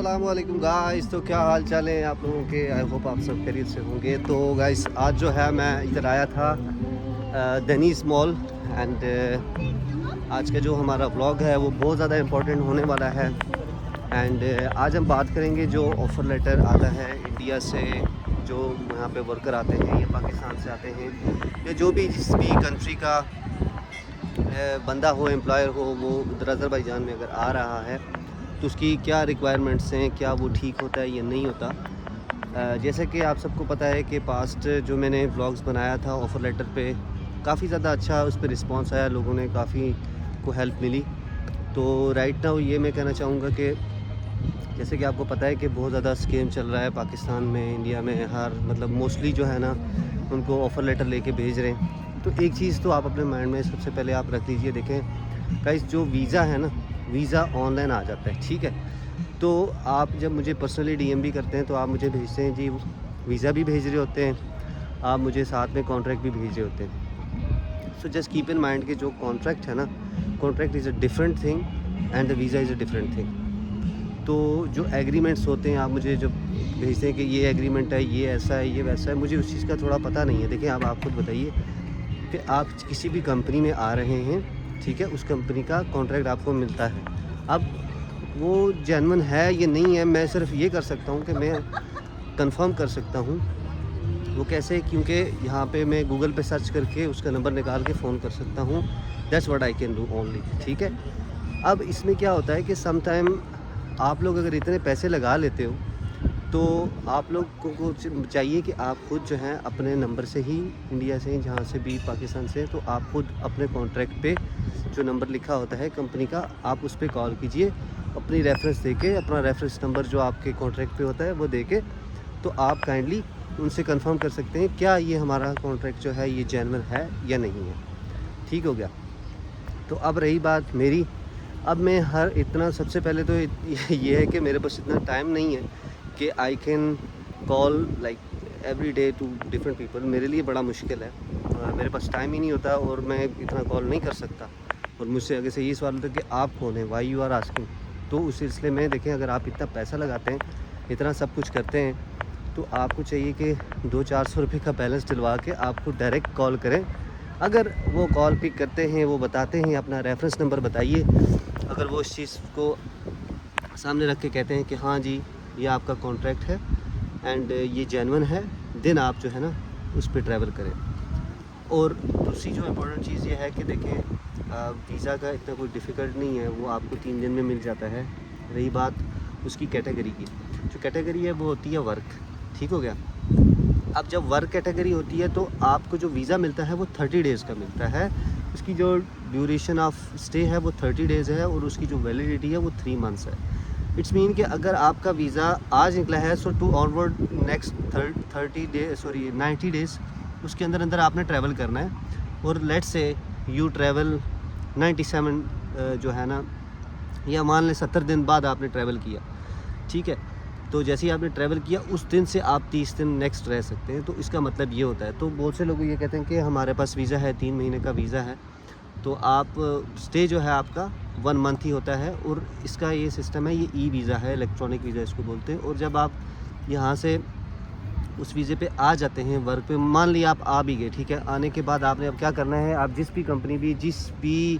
अस्सलामुअलैकुम गाइस। तो क्या हाल चाल है आप लोगों के। आई होप आप सब खैरियत से होंगे। तो गाइस आज जो है मैं इधर आया था डेनिस मॉल एंड आज का जो हमारा व्लॉग है वो बहुत ज़्यादा इम्पोर्टेंट होने वाला है। एंड आज हम बात करेंगे जो ऑफ़र लेटर आता है इंडिया से, जो यहाँ पे वर्कर आते हैं या पाकिस्तान से आते हैं या जो भी जिस भी कंट्री का बंदा हो, एम्प्लॉयर हो, वो उधर अज़रबैजान में अगर आ रहा है तो उसकी क्या रिक्वायरमेंट्स हैं, क्या वो ठीक होता है या नहीं होता। जैसे कि आप सबको पता है कि पास्ट जो मैंने व्लॉग्स बनाया था ऑफ़र लेटर पे, काफ़ी ज़्यादा अच्छा उस पर रिस्पॉन्स आया, लोगों ने काफ़ी को हेल्प मिली। तो राइट नाउ ये मैं कहना चाहूँगा कि जैसे कि आपको पता है कि बहुत ज़्यादा स्कीम चल रहा है पाकिस्तान में, इंडिया में, हर मतलब मोस्टली जो है ना उनको ऑफ़र लेटर लेके भेज रहे हैं। तो एक चीज़ तो आप अपने माइंड में सबसे पहले आप रख लीजिए। देखें गाइस, जो वीज़ा है ना, वीज़ा ऑनलाइन आ जाता है, ठीक है। तो आप जब मुझे पर्सनली डीएम भी करते हैं तो आप मुझे भेजते हैं जी, वीज़ा भी भेज रहे होते हैं, आप मुझे साथ में कॉन्ट्रैक्ट भी भेज रहे होते हैं। So just keep in mind कि जो कॉन्ट्रैक्ट है ना, contract is a different thing and the visa is a different thing. तो जो एग्रीमेंट्स होते हैं आप मुझे जब भेजते हैं कि ये एग्रीमेंट है, ये ऐसा है, ये वैसा है, मुझे उस चीज़ का थोड़ा पता नहीं है। देखिए अब आप खुद बताइए कि आप किसी भी कंपनी में आ रहे हैं, ठीक है, उस कंपनी का कॉन्ट्रैक्ट आपको मिलता है। अब वो जेन्युइन है या नहीं है, मैं सिर्फ ये कर सकता हूँ कि मैं कंफर्म कर सकता हूँ। वो कैसे? क्योंकि यहाँ पे मैं गूगल पे सर्च करके उसका नंबर निकाल के फ़ोन कर सकता हूँ। That's what I can do only, ठीक है। अब इसमें क्या होता है कि सम टाइम आप लोग अगर इतने पैसे लगा लेते हो तो आप लोग को चाहिए कि आप खुद जो है अपने नंबर से ही, इंडिया से, जहाँ से भी, पाकिस्तान से, तो आप खुद अपने कॉन्ट्रैक्ट पे जो नंबर लिखा होता है कंपनी का, आप उस पर कॉल कीजिए अपनी रेफरेंस दे के, अपना रेफरेंस नंबर जो आपके कॉन्ट्रैक्ट पे होता है वो दे के, तो आप काइंडली उनसे कंफर्म कर सकते हैं क्या ये हमारा कॉन्ट्रैक्ट जो है ये जेन्युइन है या नहीं है। ठीक हो गया। तो अब रही बात मेरी, अब मैं हर इतना, सबसे पहले तो ये है कि मेरे पास इतना टाइम नहीं है कि I can call like every day to different people. मेरे लिए बड़ा मुश्किल है, मेरे पास टाइम ही नहीं होता और मैं इतना कॉल नहीं कर सकता। और मुझसे आगे से ये सवाल होता है कि आप कौन हैं, वाई यू आर आस्किंग। तो उस सिलसिले में देखें, अगर आप इतना पैसा लगाते हैं, इतना सब कुछ करते हैं, तो आपको चाहिए कि 200-400 रुपये का बैलेंस डलवा के आपको डायरेक्ट कॉल करें। अगर वो कॉल पिक करते हैं, वो बताते हैं अपना रेफरेंस नंबर बताइए, अगर वो इस चीज़ को सामने रख के कहते हैं कि हाँ जी ये आपका कॉन्ट्रैक्ट है एंड ये जेन्युइन है, देन आप जो है ना उस पर ट्रैवल करें। और दूसरी जो इम्पोर्टेंट चीज़ ये है कि देखें, वीज़ा का इतना कोई डिफ़िकल्ट नहीं है, वो आपको 3 दिन में मिल जाता है। रही बात उसकी कैटेगरी की, जो कैटेगरी है वो होती है वर्क। ठीक हो गया। अब जब वर्क कैटेगरी होती है तो आपको जो वीज़ा मिलता है वो 30 डेज़ का मिलता है। उसकी जो ड्यूरेशन ऑफ स्टे है वो 30 डेज़ है और उसकी जो वैलिडिटी है वो 3 मंथ्स है। इट्स मीन कि अगर आपका वीज़ा आज निकला है सो टू ऑनवर्ड नेक्स्ट 90 डेज़ उसके अंदर अंदर आपने ट्रैवल करना है। और लेट्स से यू ट्रैवल 97 जो है ना, या मान लें 70 दिन बाद आपने ट्रैवल किया, ठीक है। तो जैसे ही आपने ट्रैवल किया उस दिन से आप 30 दिन नेक्स्ट रह सकते हैं। तो इसका मतलब ये होता है। तो बहुत से लोग ये कहते हैं कि हमारे पास वीज़ा है, 3 महीने का वीज़ा है, तो आप स्टे जो है आपका 1 मंथ ही होता है। और इसका ये सिस्टम है, ये ई वीज़ा है, इलेक्ट्रॉनिक वीज़ा इसको बोलते हैं। और जब आप यहाँ से उस वीज़े पे आ जाते हैं, वर्क पे, मान लिया आप आ भी गए, ठीक है। आने के बाद आपने अब क्या करना है, आप जिस भी कंपनी भी, जिस भी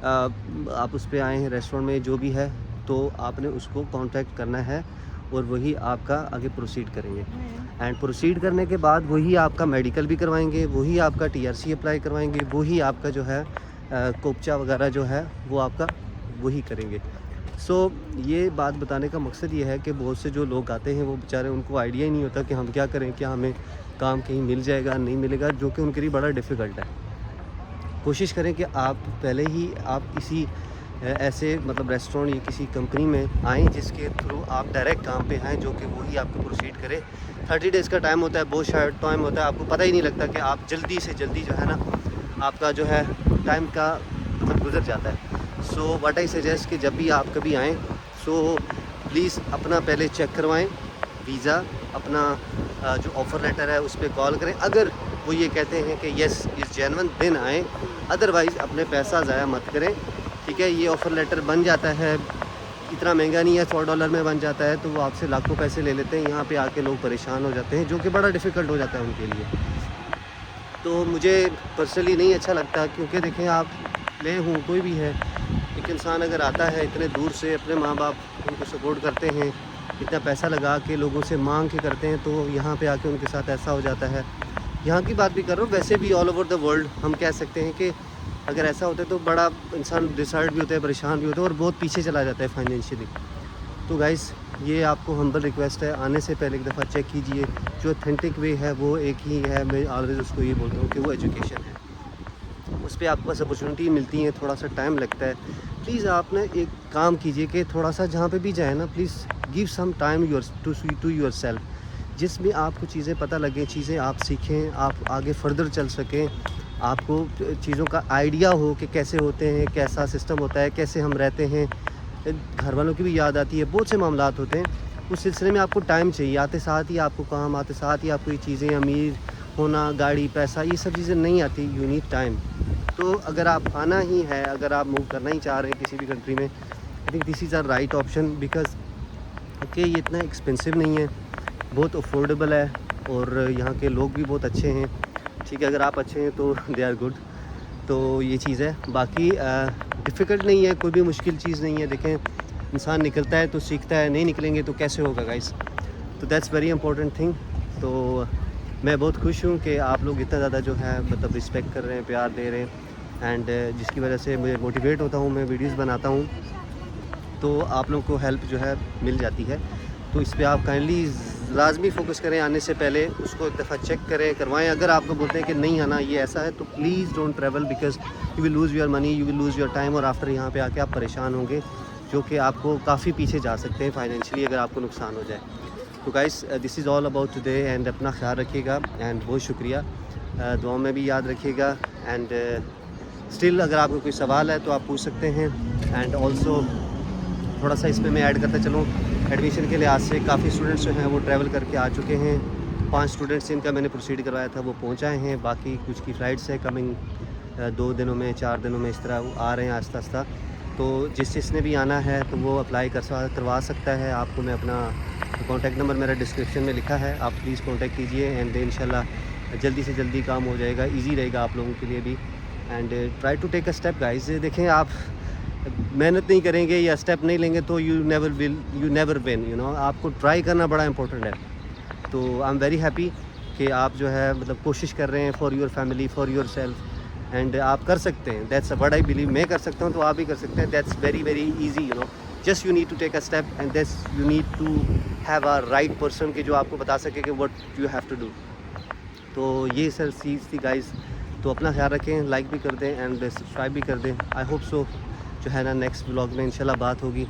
आप उस पर आए हैं, रेस्टोरेंट में जो भी है, तो आपने उसको कांटेक्ट करना है और वही आपका आगे प्रोसीड करेंगे। एंड प्रोसीड करने के बाद वही आपका मेडिकल भी करवाएंगे, वही आपका टीआरसी अप्लाई करवाएंगे, वही आपका जो है कोपचा वगैरह जो है वो आपका वही करेंगे। सो ये बात बताने का मकसद ये है कि बहुत से जो लोग आते हैं वो बेचारे, उनको आइडिया ही नहीं होता कि हम क्या करें, क्या हमें काम कहीं मिल जाएगा नहीं मिलेगा, जो कि उनके लिए बड़ा डिफ़िकल्ट है। कोशिश करें कि आप पहले ही आप किसी ऐसे मतलब रेस्टोरेंट या किसी कंपनी में आएँ जिसके थ्रू आप डायरेक्ट काम पे आएँ, जो कि वही आपको प्रोसीड करे। 30 डेज़ का टाइम होता है, बहुत शार्ट टाइम होता है, आपको पता ही नहीं लगता कि आप जल्दी से जल्दी जो है ना आपका जो है टाइम का मतलब गुजर जाता है। सो व्हाट आई सजेस्ट कि जब भी आप कभी आएँ, सो प्लीज़ अपना पहले चेक करवाएँ वीज़ा, अपना जो ऑफ़र लेटर है उस पर कॉल करें। अगर वो ये कहते हैं कि येस इज़ जेन्युइन, देन आएँ, अदरवाइज़ अपने पैसा ज़ाया मत करें, ठीक है। ये ऑफ़र लेटर बन जाता है इतना महंगा नहीं है, $100 में बन जाता है, तो वो आपसे लाखों पैसे ले लेते हैं। यहाँ पे आके लोग परेशान हो जाते हैं, जो कि बड़ा डिफ़िकल्ट हो जाता है उनके लिए। तो मुझे पर्सनली नहीं अच्छा लगता, क्योंकि देखें आप मैं हूँ कोई भी है, एक इंसान अगर आता है इतने दूर से, अपने माँ बाप उनको सपोर्ट करते हैं, इतना पैसा लगा के लोगों से मांग के करते हैं, तो यहाँ पे आके उनके साथ ऐसा हो जाता है। यहाँ की बात भी कर रहा हूँ, वैसे भी ऑल ओवर द वर्ल्ड हम कह सकते हैं कि अगर ऐसा होता है तो बड़ा इंसान डिसर्ट भी होता है, परेशान भी होता है और बहुत पीछे चला जाता है फाइनेंशियली। तो गाइस ये आपको हम्बल रिक्वेस्ट है, आने से पहले एक दफ़ा चेक कीजिए। जो ऑथेंटिक वे है वो एक ही है, मैं ऑलवेज उसको ये बोलता हूँ कि वो एजुकेशन है। उस पर आपको बस अपॉर्चुनिटी मिलती है, थोड़ा सा टाइम लगता है। प्लीज़ आप ना एक काम कीजिए कि थोड़ा सा जहाँ पे भी जाए ना, please give some time to yourself, जिसमें आपको चीज़ें पता लगें, चीज़ें आप सीखें, आप आगे फर्दर चल सकें, आपको चीज़ों का आइडिया हो कि कैसे होते हैं, कैसा सिस्टम होता है, कैसे हम रहते हैं। घर वालों की भी याद आती है, बहुत से मामलात होते हैं। उस सिलसिले में आपको टाइम चाहिए, आते साथ ही आपको काम, आते साथ ही आपको ये चीज़ें, अमीर होना, गाड़ी, पैसा, ये सब चीज़ें नहीं आती, यू नीड टाइम। तो अगर आप आना ही है, अगर आप मूव करना ही चाह रहे हैं किसी भी कंट्री में, I think this is a right option, because okay ये इतना एक्सपेंसिव नहीं है, बहुत अफोर्डेबल है और यहाँ के लोग भी बहुत अच्छे हैं। ठीक है, अगर आप अच्छे हैं तो दे आर गुड। तो ये चीज़ है, बाकी डिफ़िकल्ट नहीं है, कोई भी मुश्किल चीज़ नहीं है। देखें इंसान निकलता है तो सीखता है, नहीं निकलेंगे तो कैसे होगा गाइस। तो दैट्स वेरी इंपॉर्टेंट थिंग। तो मैं बहुत खुश हूँ कि आप लोग इतना ज़्यादा जो है मतलब रिस्पेक्ट कर रहे हैं, प्यार दे रहे हैं, एंड जिसकी वजह से मुझे मोटिवेट होता हूँ, मैं वीडियोस बनाता हूँ, तो आप लोगों को हेल्प जो है मिल जाती है। तो इस पे आप काइंडली लाजमी फ़ोकस करें, आने से पहले उसको एक दफ़ा चेक करें, करवाएं। अगर आपको बोलते हैं कि नहीं आना, ये ऐसा है, तो please don't travel, because you will lose your money, you will lose your time, और आफ्टर यहाँ पे आके आप परेशान होंगे, जो कि आपको काफ़ी पीछे जा सकते हैं फाइनेंशियली अगर आपको नुकसान हो जाए। तो guys this is all about today, and अपना ख्याल रखिएगा, एंड बहुत शुक्रिया। दुआ में भी याद रखिएगा, एंड स्टिल अगर आपको कोई सवाल है तो आप पूछ सकते हैं। एंड ऑल्सो थोड़ा सा इसमें मैं ऐड करता चलूँ, एडमिशन के लिहाज से काफ़ी स्टूडेंट्स जो हैं वो ट्रैवल करके आ चुके हैं। 5 स्टूडेंट्स जिनका मैंने प्रोसीड करवाया था वो पहुँच आए हैं, बाकी कुछ की फ़्लाइट्स है कमिंग 2 दिनों में, 4 दिनों में, इस तरह आ रहे हैं आस्ता आस्ता। तो जिसने भी आना है तो वो अप्लाई करवा सकता है। आपको मैं अपना कॉन्टैक्ट नंबर मेरा डिस्क्रिप्शन में लिखा है, आप प्लीज़ कॉन्टैक्ट कीजिए, एंड इंशाल्लाह जल्दी से जल्दी काम हो जाएगा, ईजी रहेगा आप लोगों के लिए भी। And try to take a step guys. देखें आप मेहनत नहीं करेंगे या स्टेप नहीं लेंगे तो you never win, you know. आपको ट्राई करना बड़ा इंपॉर्टेंट है। तो आई एम वेरी हैप्पी कि आप जो है मतलब कोशिश कर रहे हैं for your family, for your self, and आप कर सकते हैं। That's what I believe. मैं कर सकता हूँ तो आप भी कर सकते हैं। That's very very easy, you know. Just you need to take a step, and that's you need to have a right person कि जो आपको बता सके कि what you have to do. तो ये सर चीज़ थी गाइस। तो अपना ख्याल रखें, लाइक भी कर दें एंड सब्सक्राइब भी कर दें। आई होप सो जो है ना नेक्स्ट व्लॉग में इंशाल्लाह बात होगी।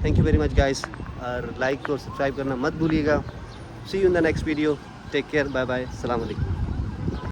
Thank you very much guys, और लाइक और सब्सक्राइब करना मत भूलिएगा। See you in the next video, take care, bye bye, अस्सलाम वालेकुम।